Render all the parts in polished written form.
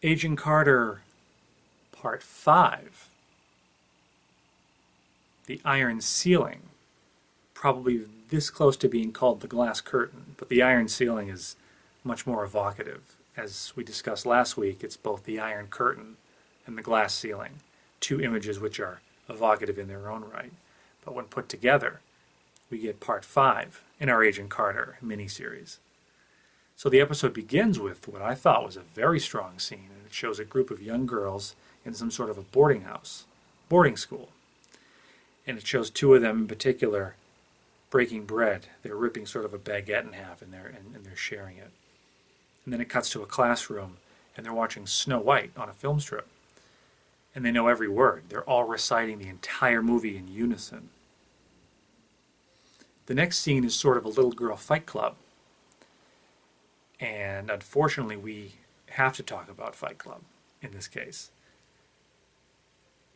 Agent Carter, Part 5. The Iron Ceiling. Probably this close to being called the Glass Curtain, but the Iron Ceiling is much more evocative. As we discussed last week, it's both the Iron Curtain and the Glass Ceiling, two images which are evocative in their own right. But when put together, we get Part 5 in our Agent Carter miniseries. So the episode begins with what I thought was a very strong scene, and it shows a group of young girls in some sort of a boarding school. And it shows two of them in particular breaking bread. They're ripping sort of a baguette in half, and they're sharing it. And then it cuts to a classroom, and they're watching Snow White on a film strip. And they know every word. They're all reciting the entire movie in unison. The next scene is sort of a little girl fight club. And unfortunately, we have to talk about Fight Club in this case.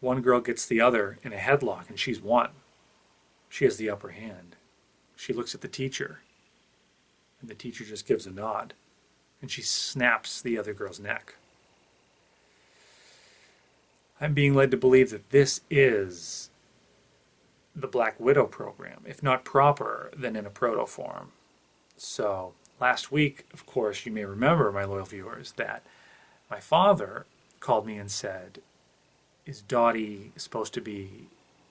One girl gets the other in a headlock, and she's won. She has the upper hand. She looks at the teacher, and the teacher just gives a nod, and she snaps the other girl's neck. I'm being led to believe that this is the Black Widow program, if not proper, then in a proto form. So last week, of course, you may remember, my loyal viewers, that my father called me and said, is Dottie supposed to be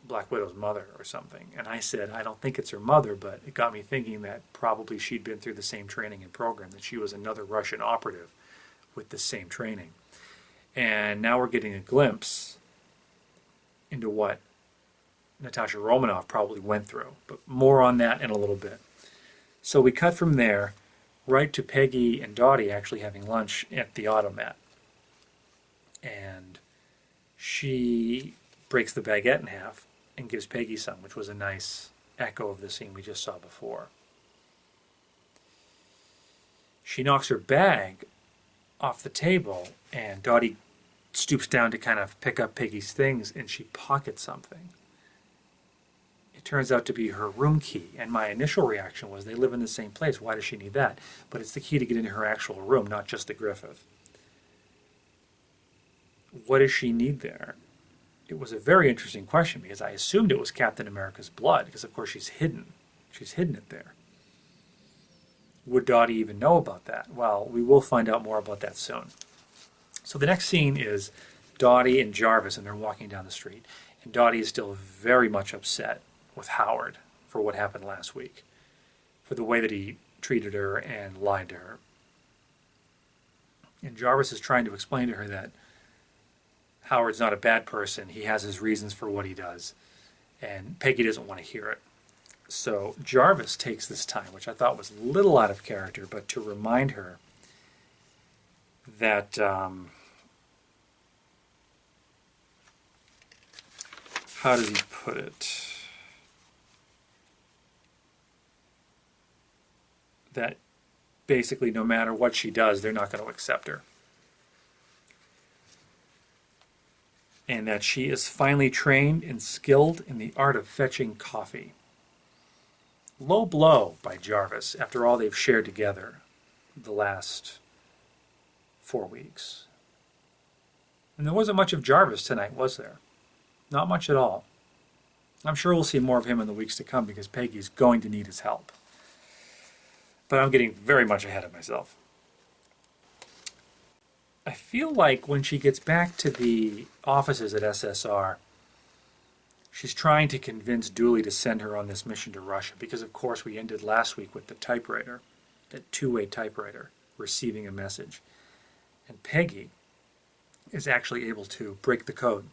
Black Widow's mother or something? And I said, I don't think it's her mother, but it got me thinking that probably she'd been through the same training and program, that she was another Russian operative with the same training. And now we're getting a glimpse into what Natasha Romanoff probably went through, but more on that in a little bit. So we cut from there right to Peggy and Dottie actually having lunch at the automat. And she breaks the baguette in half and gives Peggy some, which was a nice echo of the scene we just saw before. She knocks her bag off the table, and Dottie stoops down to kind of pick up Peggy's things, and she pockets something. It turns out to be her room key, and my initial reaction was, they live in the same place, why does she need that? But it's the key to get into her actual room, not just the Griffith. What does she need there? It was a very interesting question, because I assumed it was Captain America's blood, because of course she's hidden it there. Would Dottie even know about that? Well, we will find out more about that soon. So the next scene is Dottie and Jarvis, and they're walking down the street. And Dottie is still very much upset with Howard for what happened last week, for the way that he treated her and lied to her. And Jarvis is trying to explain to her that Howard's not a bad person. He has his reasons for what he does. And Peggy doesn't want to hear it. So Jarvis takes this time, which I thought was a little out of character, but to remind her that how does he put it? That basically no matter what she does, they're not going to accept her. And that she is finally trained and skilled in the art of fetching coffee. Low blow by Jarvis after all they've shared together the last 4 weeks. And there wasn't much of Jarvis tonight, was there? Not much at all. I'm sure we'll see more of him in the weeks to come because Peggy's going to need his help. But I'm getting very much ahead of myself. I feel like when she gets back to the offices at SSR, she's trying to convince Dooley to send her on this mission to Russia because, of course, we ended last week with the typewriter, that two-way typewriter, receiving a message. And Peggy is actually able to break the code.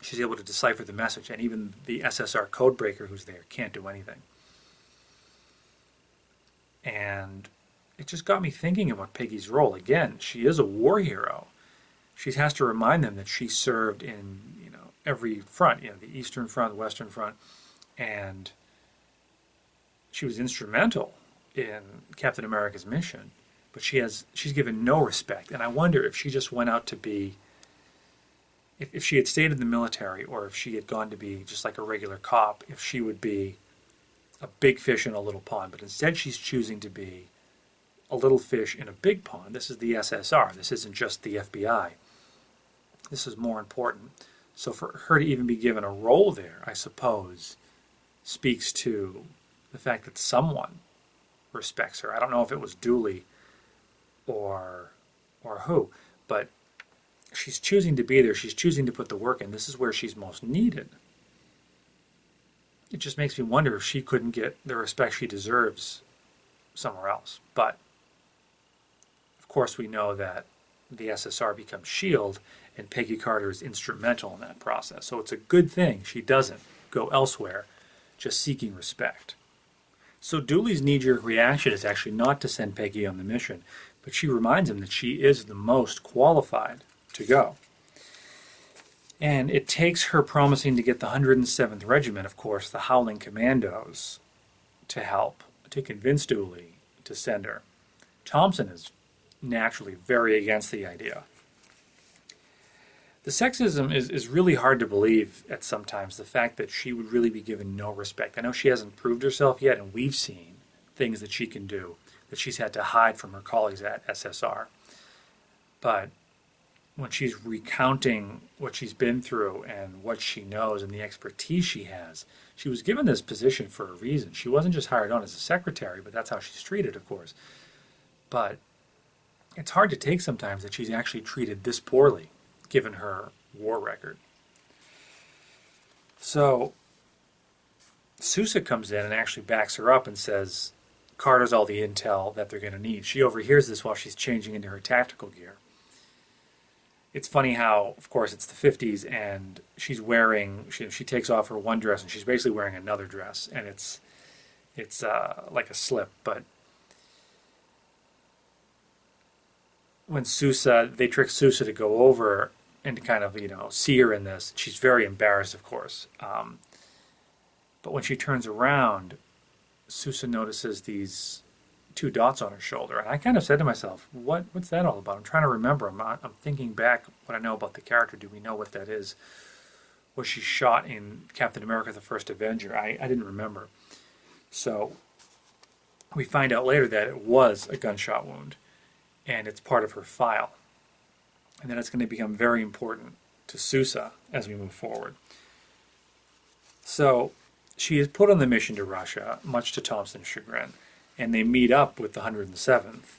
She's able to decipher the message, and even the SSR code breaker who's there can't do anything. And it just got me thinking about Peggy's role. Again, she is a war hero. She has to remind them that she served in, every front, the Eastern Front, the Western Front, and she was instrumental in Captain America's mission. But she's given no respect, and I wonder if she just went out to be, if she had stayed in the military, or if she had gone to be just like a regular cop, if she would be a big fish in a little pond. But instead she's choosing to be a little fish in a big pond. This is the SSR. This isn't just the FBI. This is more important. So for her to even be given a role there, I suppose, speaks to the fact that someone respects her. I don't know if it was Dooley or who, but she's choosing to be there. She's choosing to put the work in. This is where she's most needed. It just makes me wonder if she couldn't get the respect she deserves somewhere else. But of course we know that the SSR becomes S.H.I.E.L.D. and Peggy Carter is instrumental in that process. So it's a good thing she doesn't go elsewhere just seeking respect. So Dooley's knee-jerk reaction is actually not to send Peggy on the mission, but she reminds him that she is the most qualified to go. And it takes her promising to get the 107th Regiment, of course, the Howling Commandos, to help, to convince Dooley to send her. Thompson is naturally very against the idea. The sexism is really hard to believe at sometimes, the fact that she would really be given no respect. I know she hasn't proved herself yet, and we've seen things that she can do that she's had to hide from her colleagues at SSR. But when she's recounting what she's been through and what she knows and the expertise she has, she was given this position for a reason. She wasn't just hired on as a secretary, but that's how she's treated, of course. But it's hard to take sometimes that she's actually treated this poorly, given her war record. So Sousa comes in and actually backs her up and says Carter's all the intel that they're going to need. She overhears this while she's changing into her tactical gear. It's funny how, of course, it's the 50s and she's wearing, she takes off her one dress and she's basically wearing another dress, and it's like a slip. But when Sousa, they trick Sousa to go over and to kind of, see her in this, she's very embarrassed, of course. But when she turns around, Sousa notices these 2 dots on her shoulder. And I kind of said to myself, what's that all about? I'm trying to remember. I'm thinking back what I know about the character. Do we know what that is? Was she shot in Captain America the First Avenger? I didn't remember. So we find out later that it was a gunshot wound, and it's part of her file. And then it's going to become very important to Sousa as we move forward. So she is put on the mission to Russia, much to Thompson's chagrin, and they meet up with the 107th.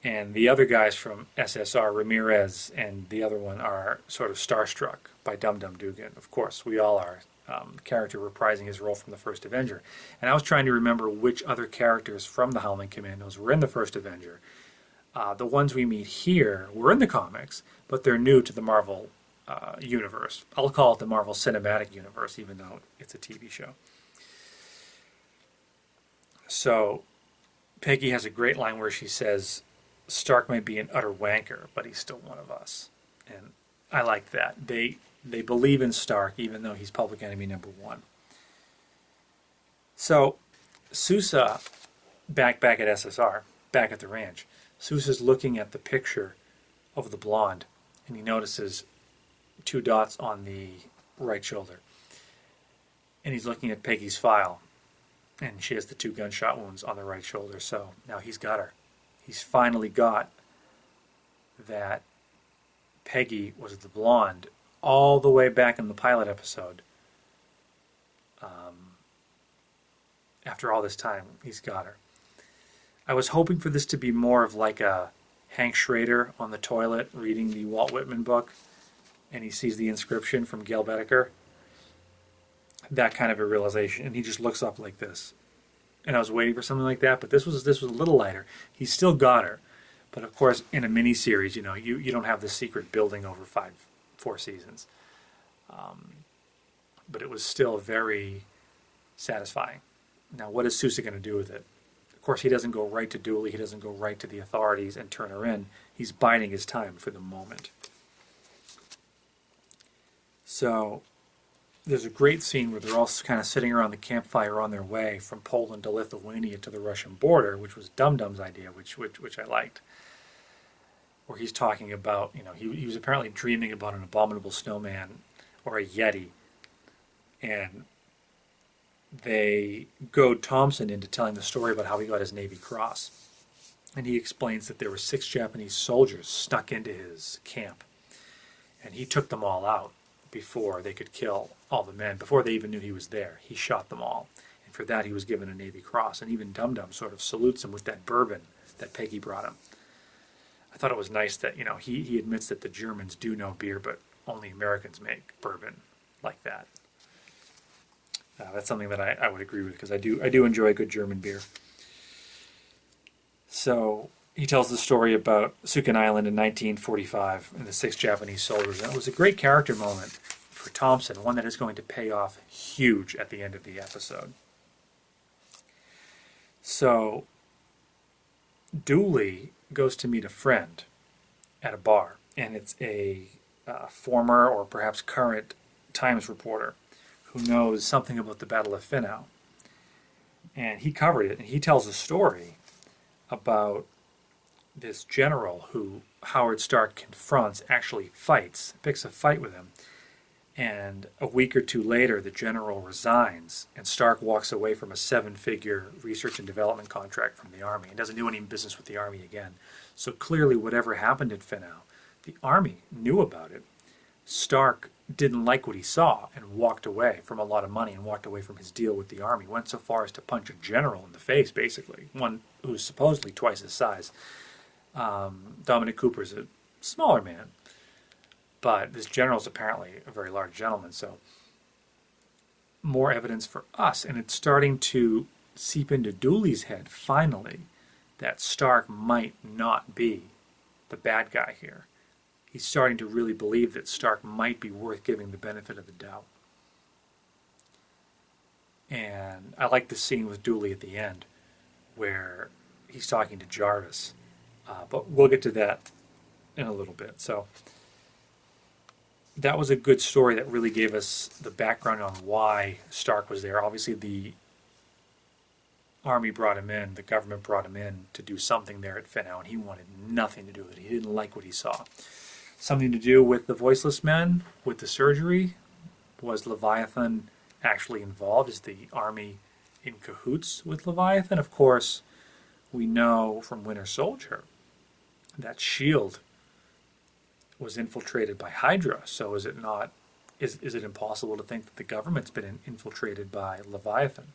And the other guys from SSR, Ramirez and the other one, are sort of starstruck by Dum Dum Dugan. Of course, we all are. The character reprising his role from the First Avenger. And I was trying to remember which other characters from the Howling Commandos were in the First Avenger. The ones we meet here were in the comics, but they're new to the Marvel universe. I'll call it the Marvel Cinematic Universe, even though it's a TV show. So Peggy has a great line where she says, Stark might be an utter wanker, but he's still one of us. And I like that. They believe in Stark, even though he's public enemy number 1. So Sousa, back at SSR, back at the ranch, Sousa's looking at the picture of the blonde, and he notices 2 dots on the right shoulder. And he's looking at Peggy's file, and she has the 2 gunshot wounds on the right shoulder. So now he's got her. He's finally got that Peggy was the blonde all the way back in the pilot episode. After all this time, he's got her. I was hoping for this to be more of like a Hank Schrader on the toilet reading the Walt Whitman book, and he sees the inscription from Gail Bedecker. That kind of a realization, and he just looks up like this. And I was waiting for something like that, but this was a little lighter. He still got her, but of course, in a miniseries, you don't have the secret building over 4 seasons. But it was still very satisfying. Now, what is Sousa going to do with it? Of course, he doesn't go right to Dooley. He doesn't go right to the authorities and turn her in. He's biding his time for the moment. So there's a great scene where they're all kind of sitting around the campfire on their way from Poland to Lithuania to the Russian border, which was Dum Dum's idea, which I liked. Where he's talking about, he was apparently dreaming about an abominable snowman or a Yeti, and they goad Thompson into telling the story about how he got his Navy Cross. and he explains that there were 6 Japanese soldiers stuck into his camp, and he took them all out before they could kill all the men, before they even knew he was there. He shot them all, and for that he was given a Navy Cross, and even Dum Dum sort of salutes him with that bourbon that Peggy brought him. I thought it was nice that, he admits that the Germans do know beer, but only Americans make bourbon like that. That's something that I would agree with, because I do enjoy a good German beer. So he tells the story about Sukin Island in 1945 and the 6 Japanese soldiers. And it was a great character moment for Thompson, one that is going to pay off huge at the end of the episode. So Dooley goes to meet a friend at a bar, and it's a former or perhaps current Times reporter who knows something about the Battle of Finau. And he covered it, and he tells a story about this general who Howard Stark confronts, actually fights, picks a fight with him. And a week or two later, the general resigns, and Stark walks away from a 7-figure research and development contract from the Army. He doesn't do any business with the Army again. So clearly, whatever happened at Finau, the Army knew about it. Stark didn't like what he saw and walked away from a lot of money and walked away from his deal with the Army. Went so far as to punch a general in the face, basically, one who's supposedly twice his size. Dominic Cooper's a smaller man, but this general's apparently a very large gentleman, so more evidence for us. And it's starting to seep into Dooley's head, finally, that Stark might not be the bad guy here. He's starting to really believe that Stark might be worth giving the benefit of the doubt. And I like the scene with Dooley at the end where he's talking to Jarvis. But we'll get to that in a little bit. So that was a good story that really gave us the background on why Stark was there. Obviously, the Army brought him in, the government brought him in to do something there at Finau, and he wanted nothing to do with it. He didn't like what he saw. Something to do with the Voiceless Men, with the surgery. Was Leviathan actually involved? Is the Army in cahoots with Leviathan? Of course, we know from Winter Soldier that S.H.I.E.L.D. was infiltrated by Hydra. So is it not? Is it impossible to think that the government's been infiltrated by Leviathan?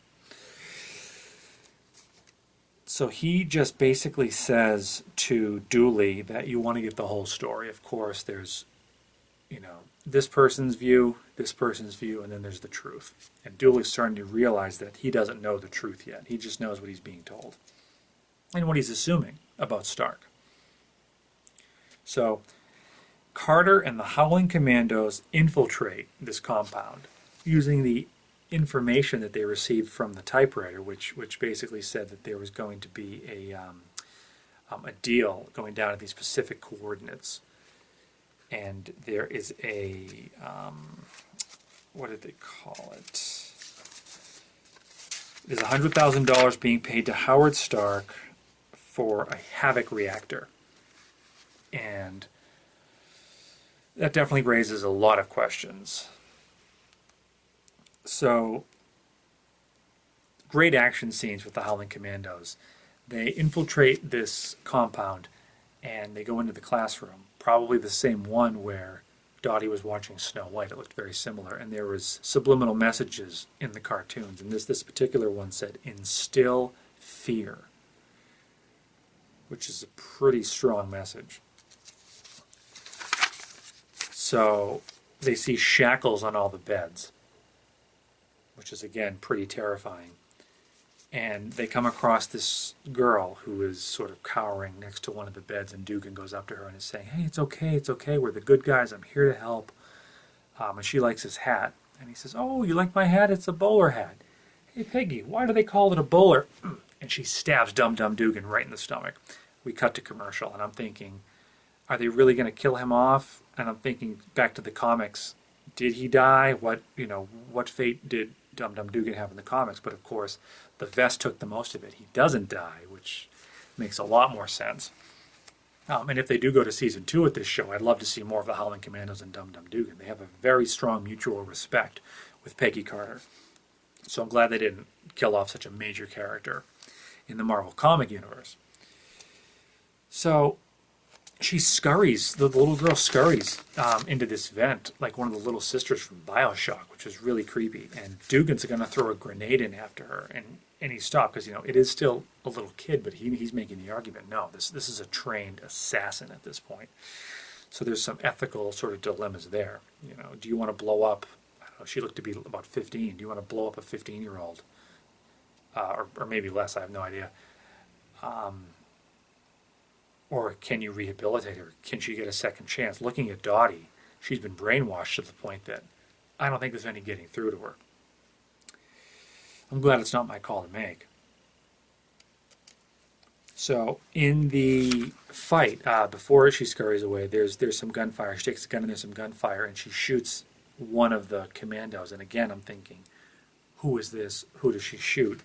So he just basically says to Dooley that you want to get the whole story. Of course, there's, this person's view, and then there's the truth. And Dooley's starting to realize that he doesn't know the truth yet. He just knows what he's being told and what he's assuming about Stark. So Carter and the Howling Commandos infiltrate this compound using the information that they received from the typewriter, which basically said that there was going to be a deal going down at these specific coordinates, and there is a what did they call it? There's $100,000 being paid to Howard Stark for a Havoc reactor, and that definitely raises a lot of questions. So, great action scenes with the Howling Commandos. They infiltrate this compound and they go into the classroom, probably the same one where Dottie was watching Snow White. It looked very similar, and there was subliminal messages in the cartoons, and this particular one said, "Instill fear," which is a pretty strong message. So they see shackles on all the beds, which is, again, pretty terrifying. And they come across this girl who is sort of cowering next to one of the beds, and Dugan goes up to her and is saying, "Hey, it's okay, we're the good guys, I'm here to help." And she likes his hat. And he says, "Oh, you like my hat? It's a bowler hat." "Hey, Peggy, why do they call it a bowler?" And she stabs Dum Dum Dugan right in the stomach. We cut to commercial, and I'm thinking, are they really going to kill him off? And I'm thinking back to the comics. Did he die? What fate did Dum Dum Dugan have in the comics? But of course, the vest took the most of it. He doesn't die, which makes a lot more sense. And if they do go to season 2 with this show, I'd love to see more of the Howling Commandos and Dum Dum Dugan. They have a very strong mutual respect with Peggy Carter. So I'm glad they didn't kill off such a major character in the Marvel comic universe. So she scurries, the little girl scurries into this vent like one of the little sisters from BioShock, which is really creepy. And Dugan's going to throw a grenade in after her, and he stopped because, it is still a little kid, but he's making the argument, no, this is a trained assassin at this point. So there's some ethical sort of dilemmas there. Do you want to blow up, I don't know, she looked to be about 15, do you want to blow up a 15-year-old? Or maybe less, I have no idea. Or can you rehabilitate her? Can she get a second chance? Looking at Dottie, she's been brainwashed to the point that I don't think there's any getting through to her. I'm glad it's not my call to make. So in the fight, before she scurries away, there's some gunfire. She takes a gun and there's some gunfire, and she shoots one of the commandos. And again, I'm thinking, who is this? Who does she shoot?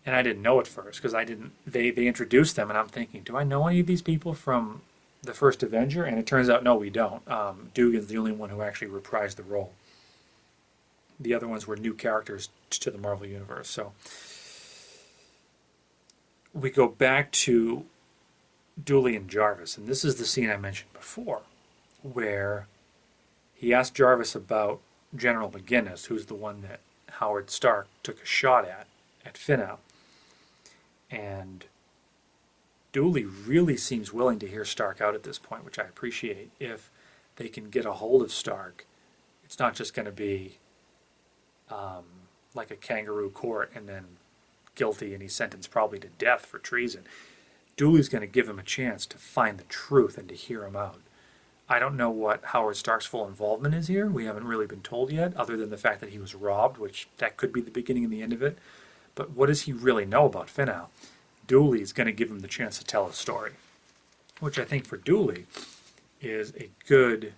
And I didn't know at first because they introduced them, and I'm thinking, do I know any of these people from the first Avenger? And it turns out, no, we don't. Dugan's the only one who actually reprised the role. The other ones were new characters to the Marvel Universe. So we go back to Dooley and Jarvis, and this is the scene I mentioned before, where he asked Jarvis about General McGinnis, who's the one that Howard Stark took a shot at Finnow. And Dooley really seems willing to hear Stark out at this point, which I appreciate. If they can get a hold of Stark, it's not just going to be like a kangaroo court and then guilty and he's sentenced probably to death for treason. Dooley's going to give him a chance to find the truth and to hear him out. I don't know what Howard Stark's full involvement is here. We haven't really been told yet, other than the fact that he was robbed, which that could be the beginning and the end of it. But what does he really know about Finnow? Dooley's going to give him the chance to tell his story, which I think for Dooley is a good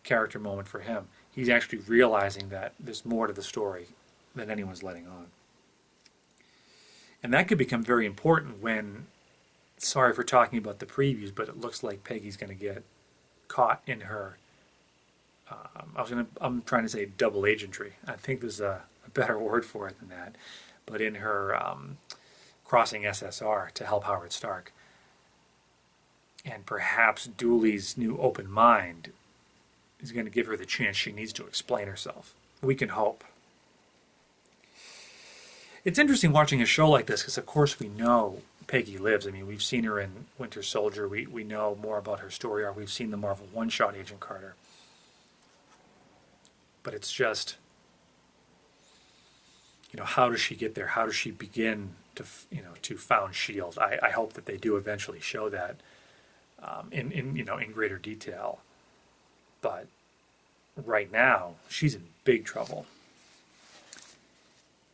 character moment for him. He's actually realizing that there's more to the story than anyone's letting on. And that could become very important when, sorry for talking about the previews, but it looks like Peggy's going to get caught in her, I'm trying to say double agentry. I think there's a better word for it than that. But in her crossing SSR to help Howard Stark. And perhaps Dooley's new open mind is going to give her the chance she needs to explain herself. We can hope. It's interesting watching a show like this because, of course, we know Peggy lives. I mean, we've seen her in Winter Soldier. We know more about her story arc. We've seen the Marvel one-shot Agent Carter. But it's just, how does she get there? How does she begin to found S.H.I.E.L.D.? I hope that they do eventually show that in greater detail. But right now, she's in big trouble.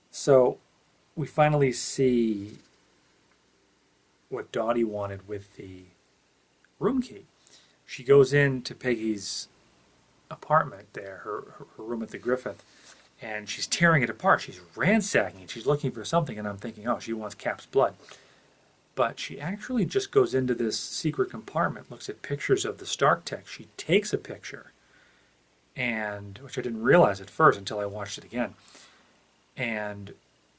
So we finally see what Dottie wanted with the room key. She goes into Peggy's apartment there, her room at the Griffith, and she's tearing it apart. She's ransacking it. She's looking for something, and I'm thinking, oh, she wants Cap's blood. But she actually just goes into this secret compartment, looks at pictures of the Stark tech. She takes a picture, and which I didn't realize at first until I watched it again. And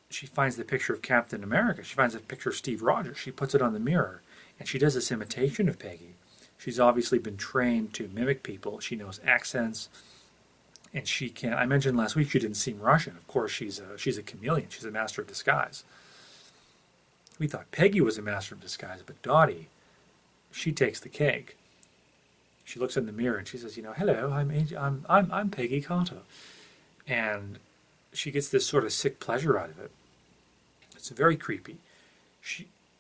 she finds the picture of Captain America. She finds a picture of Steve Rogers. She puts it on the mirror, and she does this imitation of Peggy. She's obviously been trained to mimic people. She knows accents, and she can. I mentioned last week she didn't seem Russian. Of course, she's a chameleon. She's a master of disguise. We thought Peggy was a master of disguise, but Dottie, she takes the cake. She looks in the mirror and she says, "Hello, I'm Peggy Carter," and she gets this sort of sick pleasure out of it. It's very creepy.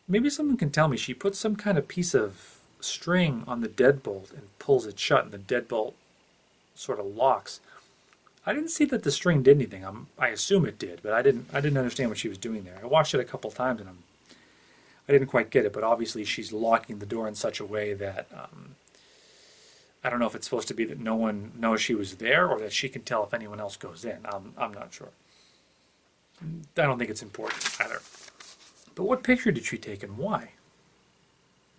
Maybe someone can tell me. She puts some kind of piece of string on the deadbolt and pulls it shut, and the deadbolt sort of locks. I didn't see that the string did anything. I assume it did, but I didn't understand what she was doing there. I watched it a couple times and I didn't quite get it. But obviously she's locking the door in such a way that I don't know if it's supposed to be that no one knows she was there or that she can tell if anyone else goes in. I'm not sure. I don't think it's important either. But what picture did she take and why?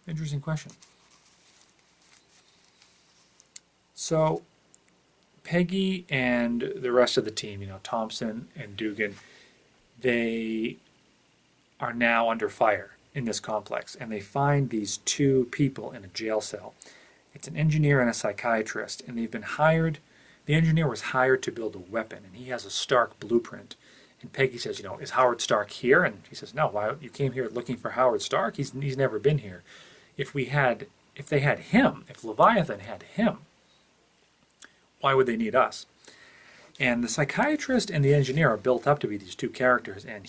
Interesting question. So Peggy and the rest of the team, Thompson and Dugan, they are now under fire. in this complex, and they find these two people in a jail cell. It's an engineer and a psychiatrist, and they've been hired. The engineer was hired to build a weapon, and he has a Stark blueprint. And Peggy says, is Howard Stark here? And he says, no, why you came here looking for Howard Stark? He's never been here. If they had him, if Leviathan had him, why would they need us? And the psychiatrist and the engineer are built up to be these two characters, and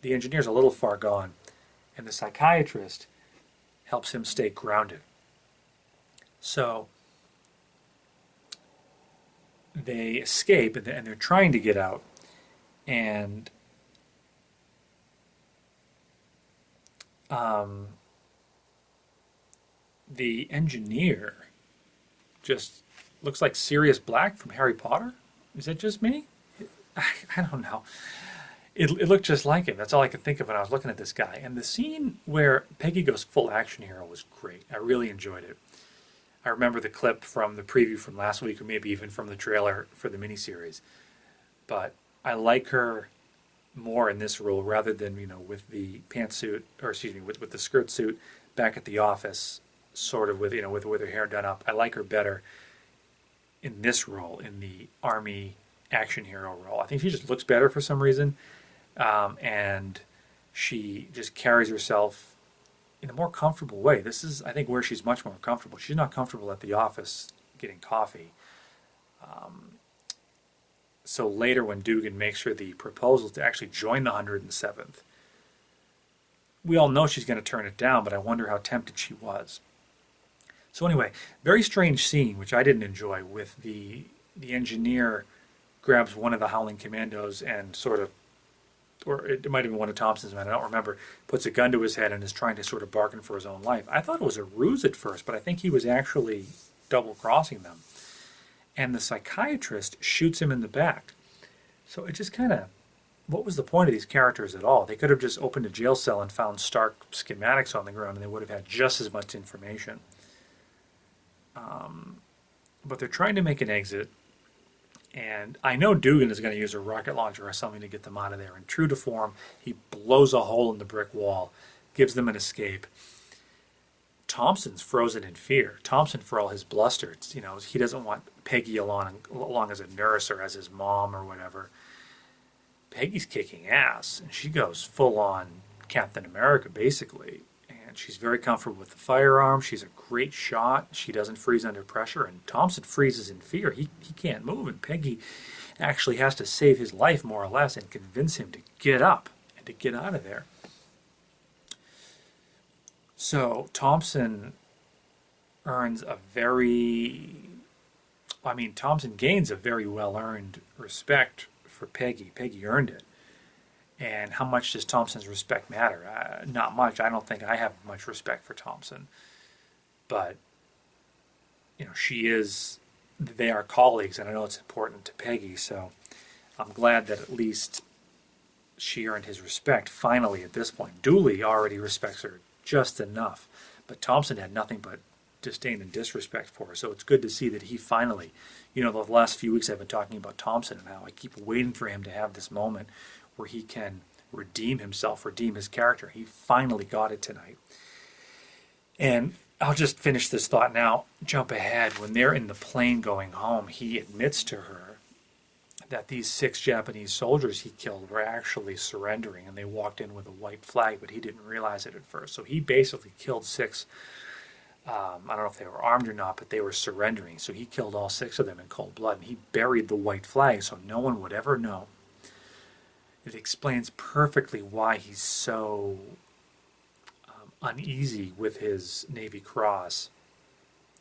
the engineer's a little far gone, and the psychiatrist helps him stay grounded. So they escape, and they're trying to get out, and the engineer just looks like Sirius Black from Harry Potter. Is it just me? I don't know. It looked just like him. That's all I could think of when I was looking at this guy. And the scene where Peggy goes full action hero was great. I really enjoyed it. I remember the clip from the preview from last week, or maybe even from the trailer for the miniseries. But I like her more in this role rather than, with the pantsuit, or excuse me, with the skirt suit back at the office, sort of with her hair done up. I like her better in this role, in the army action hero role. I think she just looks better for some reason, and she just carries herself in a more comfortable way. This is, I think, where she's much more comfortable. She's not comfortable at the office getting coffee. So later when Dugan makes her the proposal to actually join the 107th, we all know she's going to turn it down, but I wonder how tempted she was. So anyway, very strange scene, which I didn't enjoy, with the engineer grabs one of the Howling Commandos and sort of, or it might have been one of Thompson's men, I don't remember, puts a gun to his head and is trying to sort of bargain for his own life. I thought it was a ruse at first, but I think he was actually double-crossing them. And the psychiatrist shoots him in the back. So it just kind of, what was the point of these characters at all? They could have just opened a jail cell and found Stark schematics on the ground, and they would have had just as much information. But they're trying to make an exit, and I know Dugan is going to use a rocket launcher or something to get them out of there. And true to form, he blows a hole in the brick wall, gives them an escape. Thompson's frozen in fear. Thompson, for all his bluster, he doesn't want Peggy along as a nurse or as his mom or whatever. Peggy's kicking ass, and she goes full on Captain America, basically. And she's very comfortable with the firearm. She's a great shot. She doesn't freeze under pressure. And Thompson freezes in fear. He can't move. And Peggy actually has to save his life, more or less, and convince him to get up and to get out of there. So Thompson gains a very well-earned respect for Peggy. Peggy earned it. And how much does Thompson's respect matter? Not much. I don't think I have much respect for Thompson. But, they are colleagues, and I know it's important to Peggy, so I'm glad that at least she earned his respect finally at this point. Dooley already respects her just enough, but Thompson had nothing but disdain and disrespect for her, so it's good to see that he finally, the last few weeks I've been talking about Thompson and how I keep waiting for him to have this moment where he can redeem himself, redeem his character. He finally got it tonight. And I'll just finish this thought now, jump ahead. When they're in the plane going home, he admits to her that these 6 Japanese soldiers he killed were actually surrendering, and they walked in with a white flag, but he didn't realize it at first. So he basically killed 6, I don't know if they were armed or not, but they were surrendering. So he killed all 6 of them in cold blood, and he buried the white flag so no one would ever know. It explains perfectly why he's so uneasy with his Navy Cross,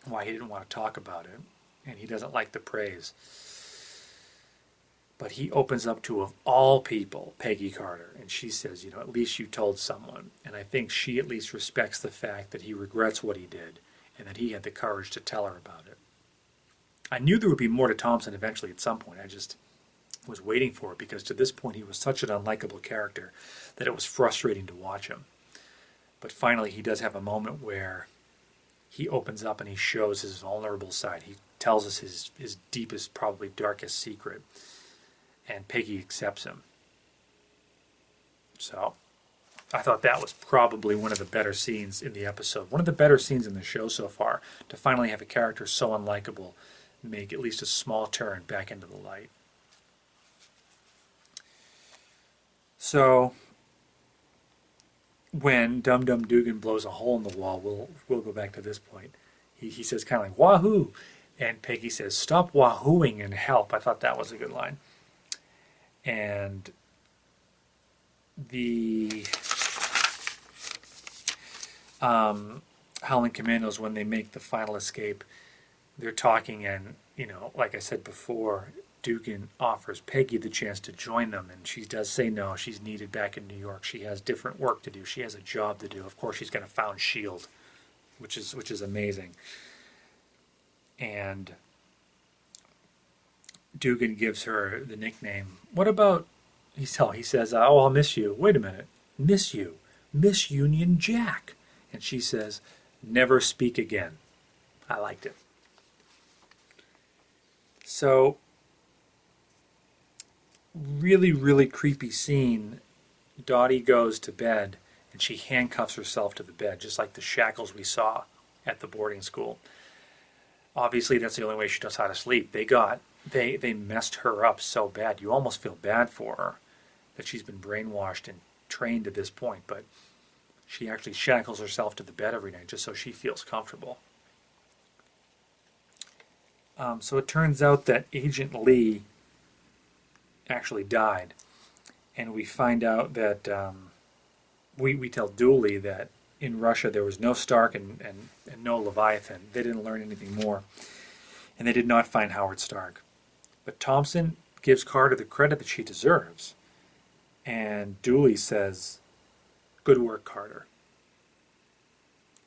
why he didn't want to talk about it, and he doesn't like the praise. But he opens up to, of all people, Peggy Carter, and she says, at least you told someone. And I think she at least respects the fact that he regrets what he did and that he had the courage to tell her about it. I knew there would be more to Thompson eventually at some point. I just was waiting for it because to this point he was such an unlikable character that it was frustrating to watch him. But finally he does have a moment where he opens up and he shows his vulnerable side. He tells us his deepest, probably darkest secret. And Peggy accepts him. So, I thought that was probably one of the better scenes in the episode. One of the better scenes in the show so far, to finally have a character so unlikable make at least a small turn back into the light. So, when Dum Dum Dugan blows a hole in the wall, we'll go back to this point. He says kind of like, "Wahoo!" And Peggy says, "Stop wahooing and help." I thought that was a good line. And the Howling Commandos, when they make the final escape, they're talking, and, like I said before, Dugan offers Peggy the chance to join them, and she does say no. She's needed back in New York. She has different work to do. She has a job to do. Of course, she's going to found S.H.I.E.L.D., which is amazing. And Dugan gives her the nickname. What about, he says, "Oh, I'll miss you." Wait a minute. Miss you. Miss Union Jack. And she says, "Never speak again." I liked it. So, really, really creepy scene. Dottie goes to bed, and she handcuffs herself to the bed, just like the shackles we saw at the boarding school. Obviously, that's the only way she knows how to sleep. They messed her up so bad. You almost feel bad for her that she's been brainwashed and trained to this point, but she actually shackles herself to the bed every night just so she feels comfortable. So it turns out that Agent Lee actually died, and we find out that we tell Dooley that in Russia there was no Stark and no Leviathan. They didn't learn anything more, and they did not find Howard Stark. But Thompson gives Carter the credit that she deserves, and Dooley says, "Good work, Carter."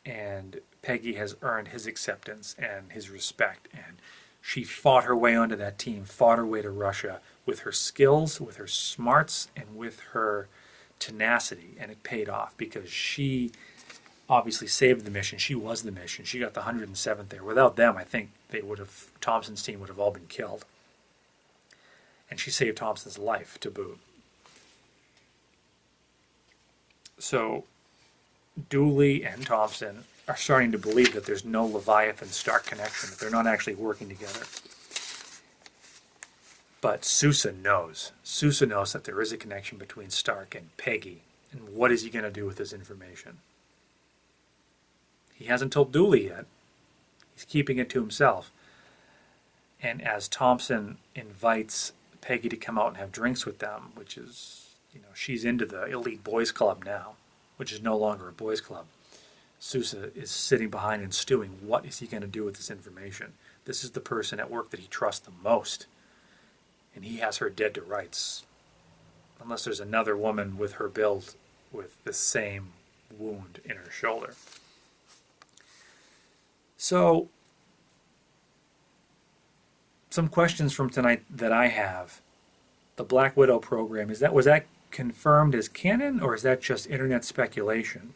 And Peggy has earned his acceptance and his respect, and she fought her way onto that team, fought her way to Russia with her skills, with her smarts, and with her tenacity, and it paid off because she obviously saved the mission. She was the mission. She got the 107th there. Without them, I think Thompson's team would have all been killed. And she saved Thompson's life to boot. So Dooley and Thompson are starting to believe that there's no Leviathan-Stark connection, that they're not actually working together. But Sousa knows. Sousa knows that there is a connection between Stark and Peggy. And what is he going to do with this information? He hasn't told Dooley yet. He's keeping it to himself. And as Thompson invites Peggy to come out and have drinks with them, which is, she's into the elite boys club now, which is no longer a boys club. Sousa is sitting behind and stewing. What is he going to do with this information? This is the person at work that he trusts the most. And he has her dead to rights. Unless there's another woman with her build with the same wound in her shoulder. So, some questions from tonight that I have. The Black Widow program, was that confirmed as canon, or is that just internet speculation?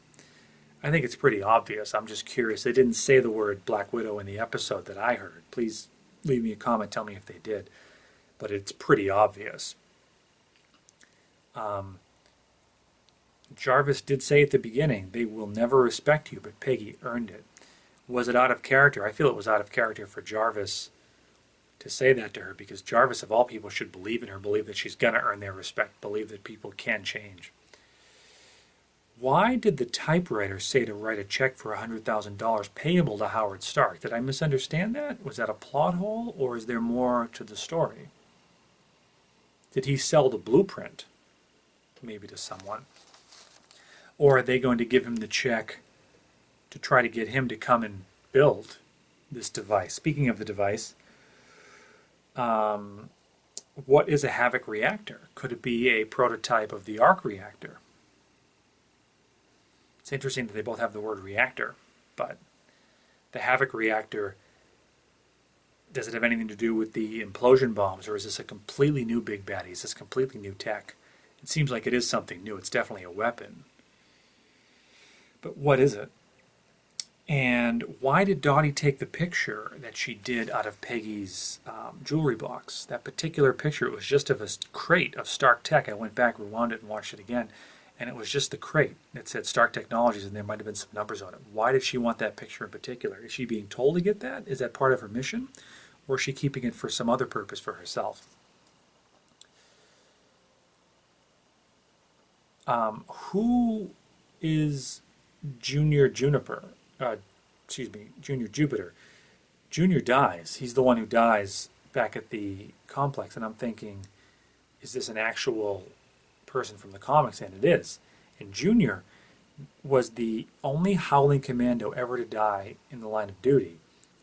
I think it's pretty obvious. I'm just curious. They didn't say the word Black Widow in the episode that I heard. Please leave me a comment, tell me if they did. But it's pretty obvious. Jarvis did say at the beginning, "They will never respect you," but Peggy earned it. Was it out of character? I feel it was out of character for Jarvis to say that to her, because Jarvis, of all people, should believe in her, believe that she's going to earn their respect, believe that people can change. Why did the typewriter say to write a check for $100,000 payable to Howard Stark? Did I misunderstand that? Was that a plot hole, or is there more to the story? Did he sell the blueprint, maybe to someone? Or are they going to give him the check to try to get him to come and build this device? Speaking of the device, what is a Havoc reactor? Could it be a prototype of the arc reactor? It's interesting that they both have the word reactor, but the Havoc reactor, does it have anything to do with the implosion bombs, or is this a completely new big baddie? Is this completely new tech? It seems like it is something new. It's definitely a weapon. But what is it? And why did Dottie take the picture that she did out of Peggy's jewelry box? That particular picture, it was just of a crate of Stark tech. I went back, rewound it, and watched it again. and it was just the crate that said Stark Technologies, and there might have been some numbers on it. Why did she want that picture in particular? Is she being told to get that? Is that part of her mission? Or is she keeping it for some other purpose for herself? Who is Junior Juniper? Excuse me, Junior Jupiter. Junior dies. He's the one who dies back at the complex, and I'm thinking, is this an actual person from the comics? And it is. And Junior was the only Howling Commando ever to die in the line of duty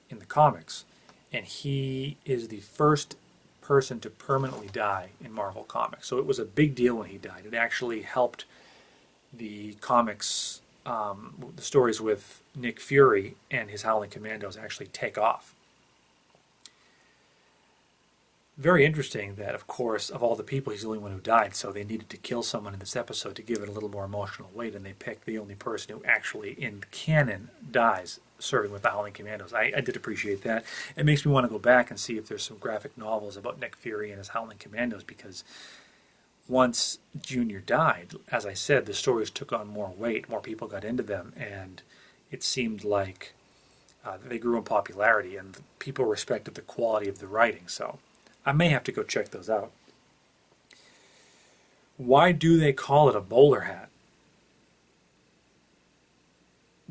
in the comics. And he is the first person to permanently die in Marvel Comics. So it was a big deal when he died. It actually helped the comics, the stories with Nick Fury and his Howling Commandos actually take off. Very interesting that, of course, of all the people, he's the only one who died, so they needed to kill someone in this episode to give it a little more emotional weight, and they picked the only person who actually, in canon, dies serving with the Howling Commandos. I did appreciate that. It makes me want to go back and see if there's some graphic novels about Nick Fury and his Howling Commandos, because once Junior died, as I said, the stories took on more weight, more people got into them, and it seemed like they grew in popularity, and people respected the quality of the writing, so I may have to go check those out. Why do they call it a bowler hat?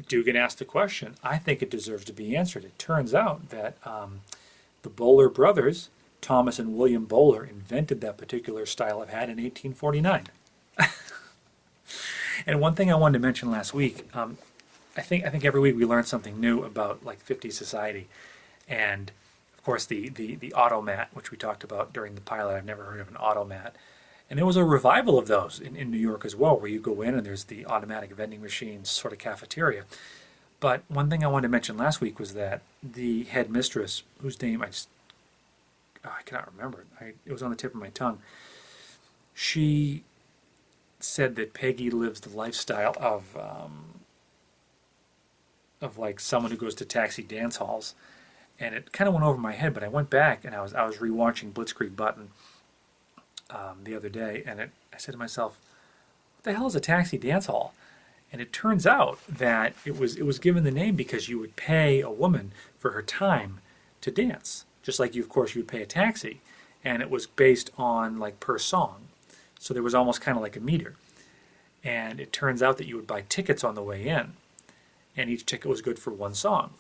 Dugan asked the question. I think it deserves to be answered. It turns out that the Bowler brothers, Thomas and William Bowler, invented that particular style of hat in 1849. And one thing I wanted to mention last week, I think every week we learn something new about like 50s society, and of course, the automat, which we talked about during the pilot. I've never heard of an automat. And there was a revival of those in New York as well, where you go in and there's the automatic vending machines sort of cafeteria. But one thing I wanted to mention last week was that the headmistress, whose name I cannot remember, it was on the tip of my tongue, she said that Peggy lives the lifestyle of like someone who goes to taxi dance halls. And it kind of went over my head, but I went back and I was rewatching Blitzkrieg Button the other day, and I said to myself, "What the hell is a taxi dance hall?" And it turns out that it was given the name because you would pay a woman for her time to dance, just like of course you would pay a taxi, and it was based on like per song, so there was almost kind of like a meter. And it turns out that you would buy tickets on the way in, and each ticket was good for one song.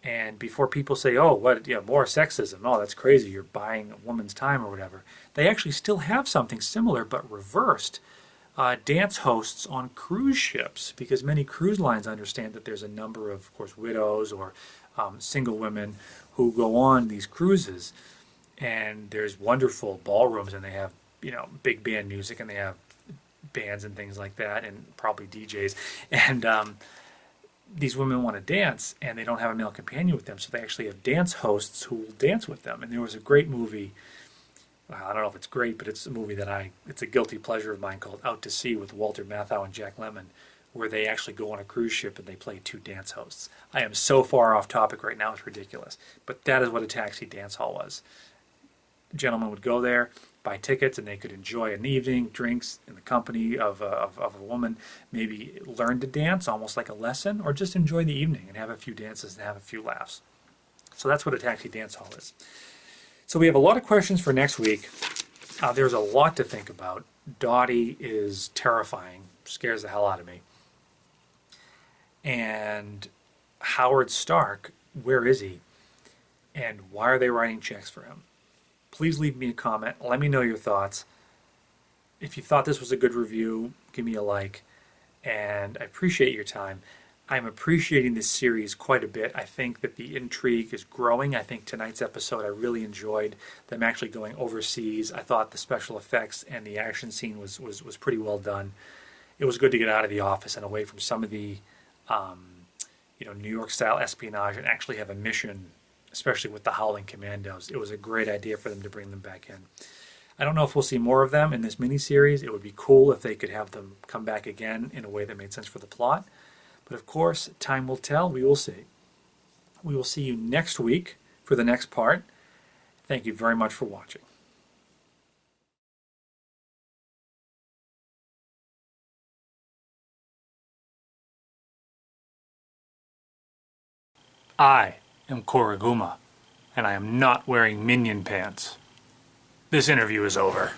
And before people say, "Oh, what? Yeah, more sexism. Oh, that's crazy. You're buying a woman's time or whatever," they actually still have something similar but reversed. Dance hosts on cruise ships, because many cruise lines understand that there's a number of course, widows or single women who go on these cruises, and there's wonderful ballrooms, and they have big band music, and they have bands and things like that, and probably DJs, and these women want to dance, and they don't have a male companion with them, so they actually have dance hosts who will dance with them. And there was a great movie, well, I don't know if it's great, but it's a movie that it's a guilty pleasure of mine, called Out to Sea, with Walter Matthau and Jack Lemmon, where they actually go on a cruise ship and they play two dance hosts. I am so far off topic right now, it's ridiculous. But that is what a taxi dance hall was. Gentlemen would go there, buy tickets, and they could enjoy an evening, drinks in the company of a woman, maybe learn to dance, almost like a lesson, or just enjoy the evening and have a few dances and have a few laughs. So that's what a taxi dance hall is. So we have a lot of questions for next week. There's a lot to think about. Dottie is terrifying, scares the hell out of me. And Howard Stark, where is he? And why are they writing checks for him? Please leave me a comment. Let me know your thoughts. If you thought this was a good review, give me a like. And I appreciate your time. I'm appreciating this series quite a bit. I think that the intrigue is growing. I think tonight's episode, I really enjoyed them actually going overseas. I thought the special effects and the action scene was pretty well done. It was good to get out of the office and away from some of the New York style espionage and actually have a mission, especially with the Howling Commandos. It was a great idea for them to bring them back in. I don't know if we'll see more of them in this miniseries. It would be cool if they could have them come back again in a way that made sense for the plot. But of course, time will tell. We will see. We will see you next week for the next part. Thank you very much for watching. I am Koriguma, and I am not wearing minion pants. This interview is over.